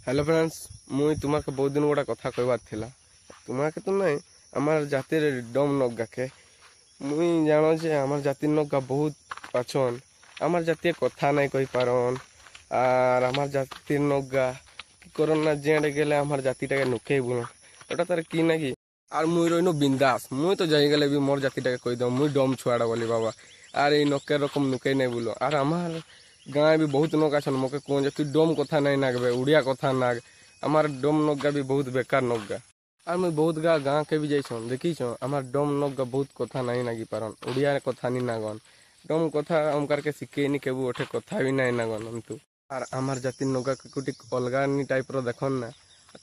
Hello friends, मुई तुम्हारे बहुत दिन गोटा कथा कहबार थिला। तुम्हारे तो नहीं आमार जातिर डम नगा के मुई जानो जे आमार जातिर नगा बहुत अच्छन। आमार जातीय कथा नहीं कही पारन और आमार जातिर नगा कि करन ना जेड़े गेले आमार जातिटाके नुके बोलन ओटा तार कि ना कि और मुई रहीनो बिंदास। मुई तो जाई गले भी मोर जातिटाके कही दो मुई डम छुआड़ा बोली बाबा और ये नके रकम नुके नहीं बोलो। और आमार गाँव भी बहुत नग आछन मके कौन तु डम कथा नहीं नागबे उड़िया कथा नाग। आमार डम नगा भी बहुत बेकार नगा और मुई बहुत गाँव के भी जाइछन देखी आमार डम नगा बहुत कथा नहीं नागी पारन उड़िया कथा नहीं नागन। डम कथा अमकार के शिखेनी केबू ओठे कथा भी नहीं नागन हमतु। और आमार जाति नगा कुटी अलगा टाइप रो देखन ना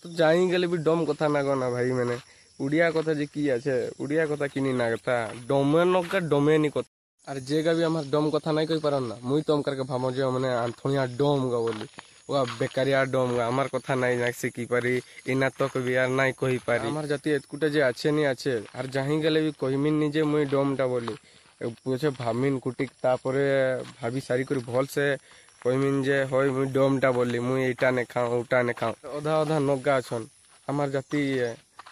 तो जाई गले भी डम कथा नागना भाई मैंने उड़िया कथा जे की आछे उड़िया कथा किनी नागता डमे नगा डमे नी कथा। और जेगा भी आमार डम कथा नहीं कही पारन ना मुई तो अमकार के भामो जे माने आंथणिया डम गा बोली वो बेकारिया डम गा आमार कथा नहीं ना शिखी पारी इना तक भी यार नहीं कही पारी। आमार जाति एतकुटे जे आछे नहीं आछे और जाही गले भी कहिमिन नी जे मुई डमटा बोली पूछे भामिन कुटिक तापरे भाभी सारी करी भल से कहिमिन जे होय मुई डमटा बोली मुई एटा ने खाऊं उटा ने खाऊं। ओधा ओधा नगा अछन आमार जाति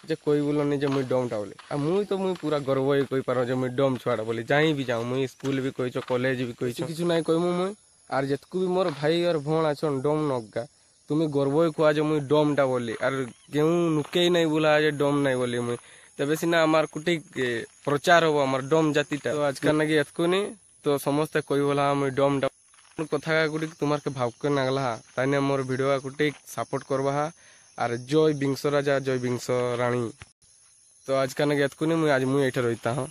जे कोई बोलनी जे मुई डमटा बोली आ मुई तो मुई पूरा गर्व ही कही पारो जे मुई डम छुआड़ा बोली जाई भी जाऊं मुई स्कूल भी कहिछो कॉलेज भी कहिछो किछु नहीं कहमु मुई। और जेतकु भी मोर भाई और भण आछन डम नगा तुमी गर्व ही कुआ जे मुई डमटा बोली और केउ नुके नहीं बोला जे डम नहीं बोली मुई तबे सिना आमार कुटी प्रचार हो आमार डम जातिटा तो आज काना कि एतकुनी तो समस्त कहि बोला मुई डमटा कथा गुटी तुम्हार के भाव के नागला ताइने मोर वीडियो गुटी सपोर्ट करबा और जय बिंश राजा जय बिंश रानी। तो आज का ना एतकुनी मुई आज मुई एठे रहिता हूँ।